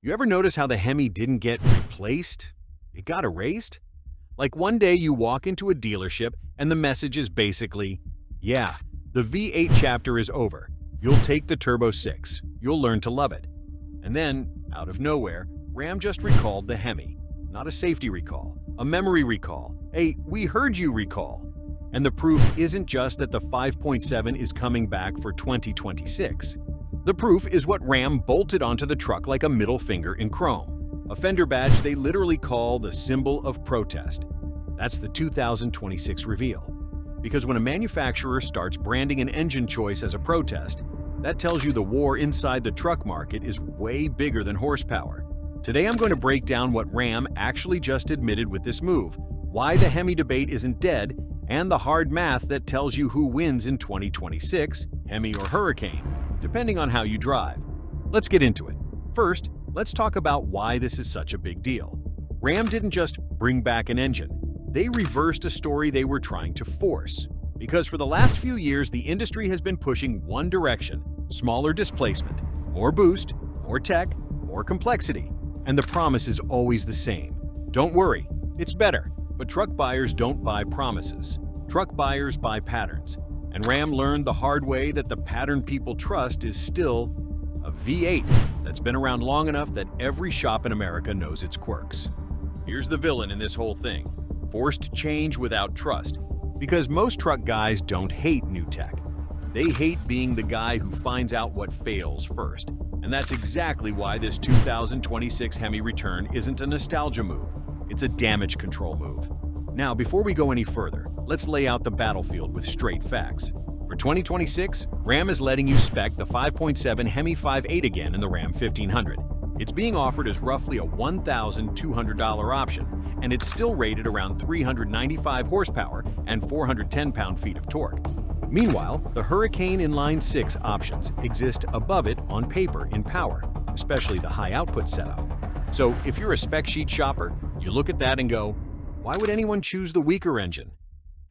You ever notice how the Hemi didn't get replaced? It got erased? Like one day you walk into a dealership and the message is basically, yeah, the V8 chapter is over. You'll take the Turbo 6. You'll learn to love it. And then, out of nowhere, Ram just recalled the Hemi. Not a safety recall, a memory recall, a "we heard you" recall. And the proof isn't just that the 5.7 is coming back for 2026. The proof is what Ram bolted onto the truck like a middle finger in chrome, a fender badge they literally call the symbol of protest. That's the 2026 reveal. Because when a manufacturer starts branding an engine choice as a protest, that tells you the war inside the truck market is way bigger than horsepower. Today I'm going to break down what Ram actually just admitted with this move, why the Hemi debate isn't dead, and the hard math that tells you who wins in 2026, Hemi or Hurricane, depending on how you drive. Let's get into it. First, let's talk about why this is such a big deal. Ram didn't just bring back an engine. They reversed a story they were trying to force. Because for the last few years, the industry has been pushing one direction: smaller displacement, more boost, more tech, more complexity. And the promise is always the same. Don't worry, it's better. But truck buyers don't buy promises. Truck buyers buy patterns. And Ram learned the hard way that the pattern people trust is still a V8 that's been around long enough that every shop in America knows its quirks. Here's the villain in this whole thing: forced change without trust. Because most truck guys don't hate new tech. They hate being the guy who finds out what fails first. And that's exactly why this 2026 Hemi return isn't a nostalgia move. It's a damage control move. Now, before we go any further, let's lay out the battlefield with straight facts. For 2026, Ram is letting you spec the 5.7 Hemi 5.8 again in the Ram 1500. It's being offered as roughly a $1,200 option, and it's still rated around 395 horsepower and 410 pound-feet of torque. Meanwhile, the Hurricane Inline 6 options exist above it on paper in power, especially the high-output setup. So if you're a spec sheet shopper, you look at that and go, why would anyone choose the weaker engine?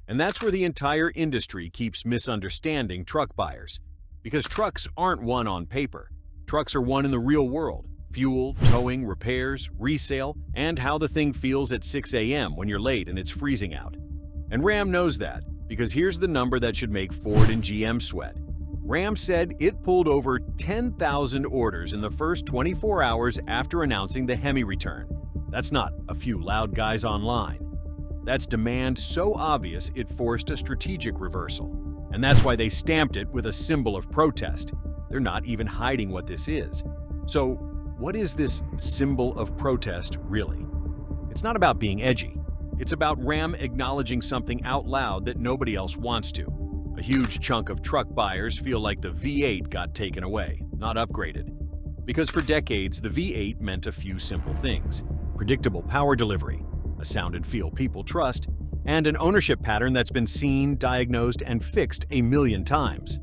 And that's where the entire industry keeps misunderstanding truck buyers. Because trucks aren't won on paper. Trucks are won in the real world. Fuel, towing, repairs, resale, and how the thing feels at 6 a.m. when you're late and it's freezing out. And Ram knows that, because here's the number that should make Ford and GM sweat. Ram said it pulled over 10,000 orders in the first 24 hours after announcing the Hemi return. That's not a few loud guys online. That's demand so obvious it forced a strategic reversal. And that's why they stamped it with a symbol of protest. They're not even hiding what this is. So, what is this symbol of protest really? It's not about being edgy. It's about Ram acknowledging something out loud that nobody else wants to. A huge chunk of truck buyers feel like the V8 got taken away, not upgraded. Because for decades, the V8 meant a few simple things: predictable power delivery, a sound and feel people trust, and an ownership pattern that's been seen, diagnosed, and fixed a million times.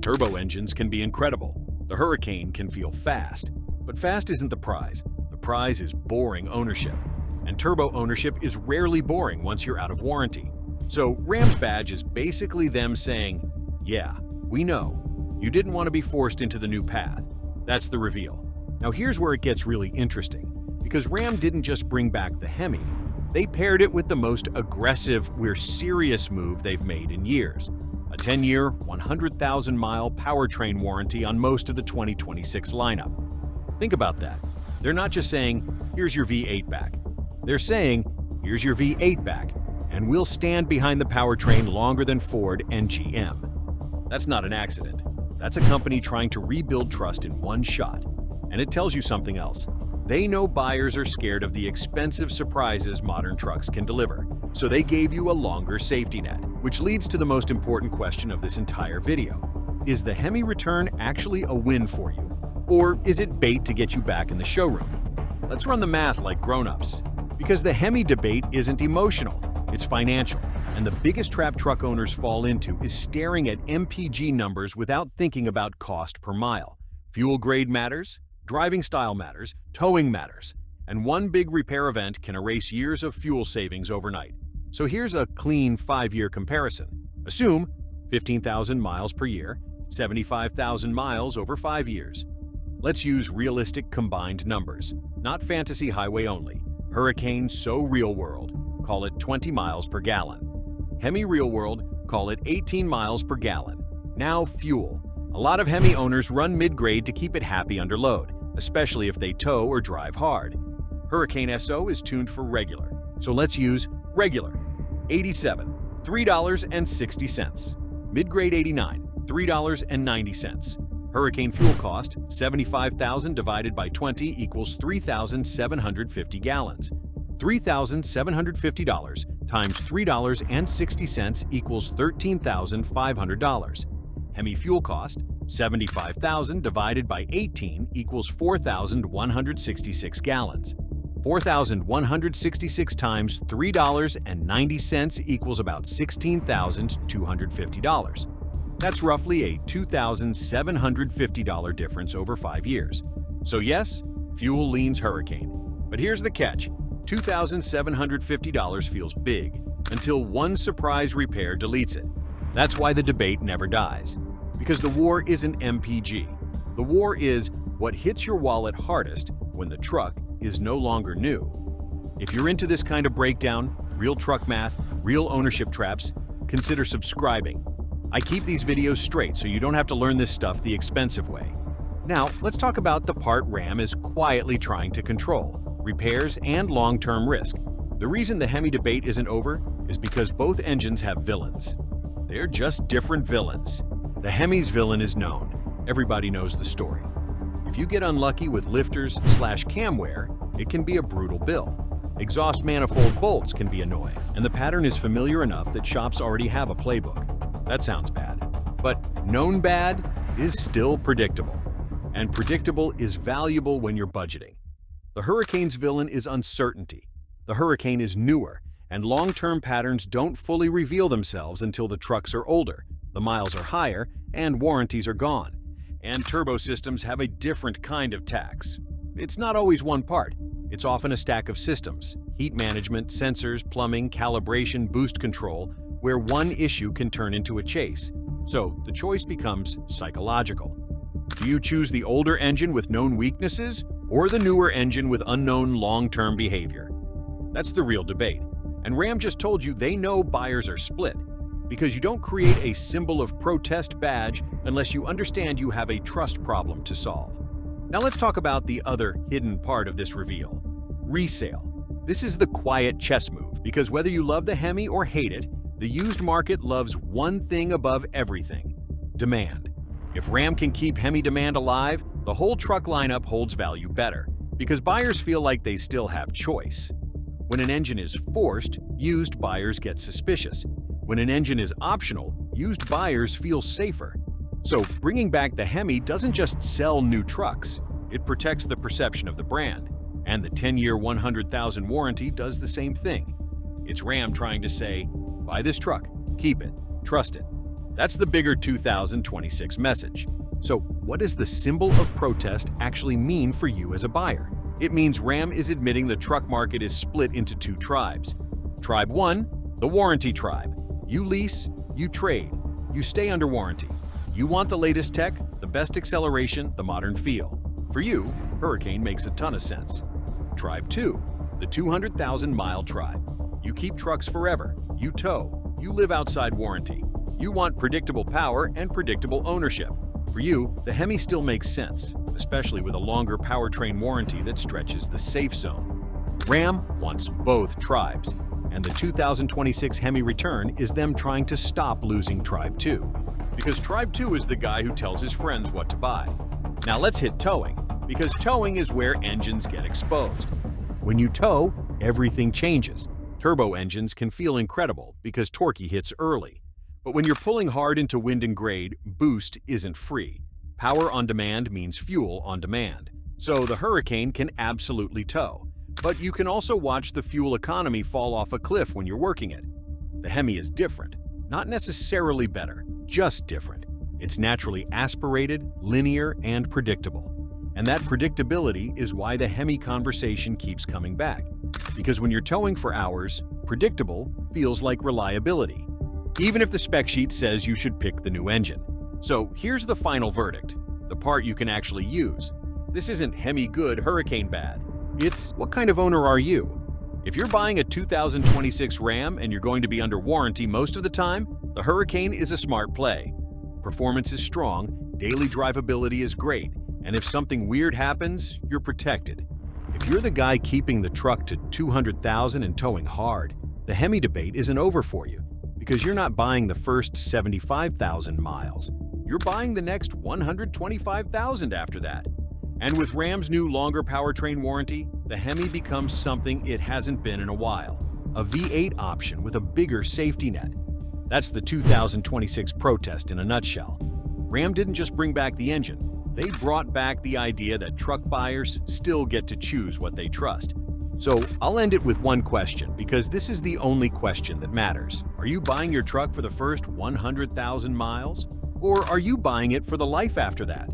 Turbo engines can be incredible. The Hurricane can feel fast. But fast isn't the prize. The prize is boring ownership. And turbo ownership is rarely boring once you're out of warranty. So Ram's badge is basically them saying, yeah, we know. You didn't want to be forced into the new path. That's the reveal. Now here's where it gets really interesting. Because Ram didn't just bring back the Hemi. They paired it with the most aggressive, we're serious move they've made in years. A 10-year, 100,000-mile powertrain warranty on most of the 2026 lineup. Think about that. They're not just saying, here's your V8 back. They're saying, here's your V8 back, and we'll stand behind the powertrain longer than Ford and GM. That's not an accident. That's a company trying to rebuild trust in one shot. And it tells you something else. They know buyers are scared of the expensive surprises modern trucks can deliver. So they gave you a longer safety net, which leads to the most important question of this entire video. Is the Hemi return actually a win for you? Or is it bait to get you back in the showroom? Let's run the math like grown-ups. Because the Hemi debate isn't emotional, it's financial. And the biggest trap truck owners fall into is staring at MPG numbers without thinking about cost per mile. Fuel grade matters, driving style matters, towing matters. And one big repair event can erase years of fuel savings overnight. So here's a clean 5-year comparison. Assume 15,000 miles per year, 75,000 miles over 5 years. Let's use realistic combined numbers, not fantasy highway only. Hurricane so real world, call it 20 miles per gallon. Hemi real world, call it 18 miles per gallon. Now fuel. A lot of Hemi owners run mid-grade to keep it happy under load, especially if they tow or drive hard. Hurricane SO is tuned for regular, so let's use regular. 87, $3.60. Mid-grade 89, $3.90. Hurricane fuel cost, 75,000 divided by 20 equals 3,750 gallons. $3,750 times $3.60 equals $13,500. Hemi fuel cost, 75,000 divided by 18 equals 4,166 gallons. 4,166 times $3.90 equals about $16,250. That's roughly a $2,750 difference over 5 years. So yes, fuel leans Hurricane. But here's the catch. $2,750 feels big until one surprise repair deletes it. That's why the debate never dies. Because the war isn't MPG. The war is what hits your wallet hardest when the truck is no longer new. If you're into this kind of breakdown, real truck math, real ownership traps, consider subscribing. I keep these videos straight so you don't have to learn this stuff the expensive way. Now, let's talk about the part Ram is quietly trying to control: repairs and long-term risk. The reason the Hemi debate isn't over is because both engines have villains. They're just different villains. The Hemi's villain is known. Everybody knows the story. If you get unlucky with lifters/cam wear, it can be a brutal bill. Exhaust manifold bolts can be annoying, and the pattern is familiar enough that shops already have a playbook. That sounds bad. But known bad is still predictable. And predictable is valuable when you're budgeting. The Hurricane's villain is uncertainty. The Hurricane is newer, and long-term patterns don't fully reveal themselves until the trucks are older, the miles are higher, and warranties are gone. And turbo systems have a different kind of tax. It's not always one part. It's often a stack of systems: heat management, sensors, plumbing, calibration, boost control, where one issue can turn into a chase. So the choice becomes psychological. Do you choose the older engine with known weaknesses or the newer engine with unknown long-term behavior? That's the real debate. And Ram just told you they know buyers are split, because you don't create a symbol of protest badge unless you understand you have a trust problem to solve. Now let's talk about the other hidden part of this reveal: resale. This is the quiet chess move, because whether you love the Hemi or hate it, the used market loves one thing above everything: demand. If Ram can keep Hemi demand alive, the whole truck lineup holds value better, because buyers feel like they still have choice. When an engine is forced, used buyers get suspicious. When an engine is optional, used buyers feel safer. So bringing back the Hemi doesn't just sell new trucks, it protects the perception of the brand. And the 10-year 100,000 warranty does the same thing. It's Ram trying to say, buy this truck, keep it, trust it. That's the bigger 2026 message. So what does the symbol of protest actually mean for you as a buyer? It means Ram is admitting the truck market is split into two tribes. Tribe 1, the warranty tribe. You lease, you trade, you stay under warranty. You want the latest tech, the best acceleration, the modern feel. For you, Hurricane makes a ton of sense. Tribe 2, the 200,000-mile tribe. You keep trucks forever, you tow, you live outside warranty. You want predictable power and predictable ownership. For you, the Hemi still makes sense, especially with a longer powertrain warranty that stretches the safe zone. Ram wants both tribes, and the 2026 Hemi return is them trying to stop losing Tribe 2. Because Tribe 2 is the guy who tells his friends what to buy. Now let's hit towing, because towing is where engines get exposed. When you tow, everything changes. Turbo engines can feel incredible because torque hits early. But when you're pulling hard into wind and grade, boost isn't free. Power on demand means fuel on demand. So the Hurricane can absolutely tow. But you can also watch the fuel economy fall off a cliff when you're working it. The Hemi is different. Not necessarily better, just different. It's naturally aspirated, linear, and predictable. And that predictability is why the Hemi conversation keeps coming back. Because when you're towing for hours, predictable feels like reliability, even if the spec sheet says you should pick the new engine. So here's the final verdict, the part you can actually use. This isn't Hemi good, Hurricane bad. It's what kind of owner are you? If you're buying a 2026 Ram and you're going to be under warranty most of the time, the Hurricane is a smart play. Performance is strong, daily drivability is great, and if something weird happens, you're protected. If you're the guy keeping the truck to 200,000 and towing hard, the Hemi debate isn't over for you, because you're not buying the first 75,000 miles. You're buying the next 125,000 after that. And with Ram's new longer powertrain warranty, the Hemi becomes something it hasn't been in a while, a V8 option with a bigger safety net. That's the 2026 Protest in a nutshell. Ram didn't just bring back the engine, they brought back the idea that truck buyers still get to choose what they trust. So I'll end it with one question, because this is the only question that matters. Are you buying your truck for the first 100,000 miles? Or are you buying it for the life after that?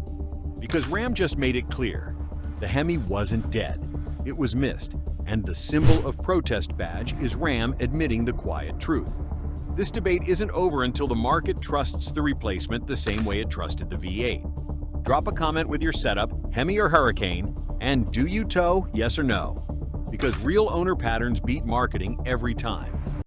Because Ram just made it clear, the Hemi wasn't dead, it was missed, and the symbol of protest badge is Ram admitting the quiet truth. This debate isn't over until the market trusts the replacement the same way it trusted the V8. Drop a comment with your setup, Hemi or Hurricane, and do you tow, yes or no? Because real owner patterns beat marketing every time.